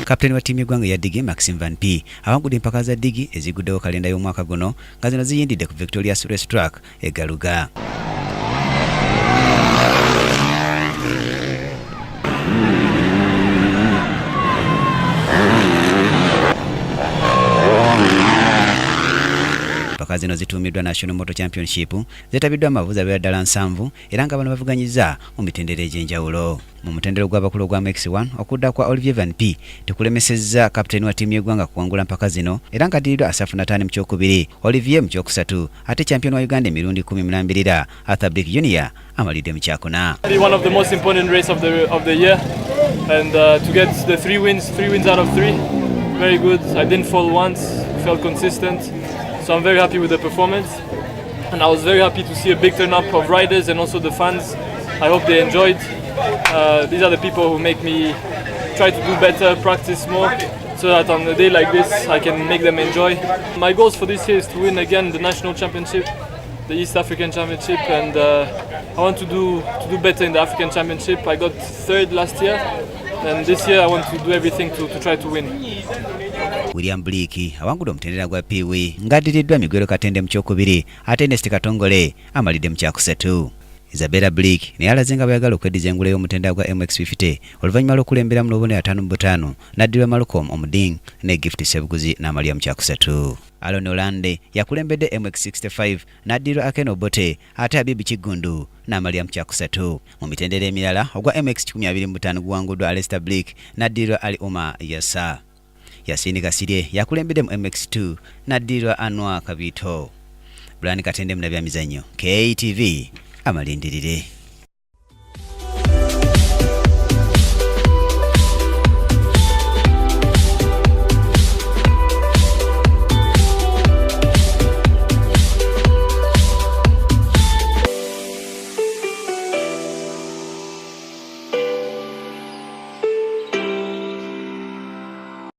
kapteni wa timu y'eggwanga ya Digi Maxime Van P awangudde empaka za Digi eziguddewo kalenda y'omwaka guno nga zino ziyindidde ku Victoria's Racetrack e Galuga. Empaka zino zituumiddwa National Motor Championship zeetabiddwa amavuzi abeera ddala 7 era nga bano bavuganyizza mu mitendera egy'enjawulo. Mu mutendero gw'abakulu gwa MX1 okudda kwa Olivier Van P tekulemesezza kapteni wa timu y'eggwanga kuwangula mpaka zino era nga addiridwa Asaf Natani mu kyokubiri, Olivier mu kyokusatu ate champion wa Uganda emirundi 12 Arthur Blick Jr. amalidde mu kyakuna. One of the most important race of the year and to get the 3 wins out of 3, very good. I didn't fall once, felt consistent. So I'm very happy with the performance, and I was very happy to see a big turn up of riders and also the fans. I hope they enjoyed. These are the people who make me try to do better, practice more, so that on a day like this I can make them enjoy. My goals for this year is to win again the national championship, the East African Championship, and I want to do better in the African Championship. I got 3rd last year, and this year I want to do everything to try to win. William Blake awangudde omutendera gwa Piwi ng'addiriddwa Migwero Katende mu kyokubiri ate Ernest Katongole amalidde mu kyakusatu. Isabella Blake naye alaze nga bwayagala okweddiza engule y'omutendera gwa MX50 oluvannyuma lw'okulembera mu lubone 5-5 n'addirwa Malcolm Omuding ne Gift Sebuguzi n'amalya mu kyakusatu. Alon Olande yakulembedde MX65 n'addirwa Aken Obote ate Abibu Kigundu n'amalya mu kyakusatu. Mu mitendera emirala ogwa MX25 guwanguddwa Alistair Blake n'addirwa Ali Omar Yassa. Yasini Kasirye yakulembedde mu MX2 n'addirwa Anwar Kabito. Brian Katende mu byamizannyo KTV amalindirire.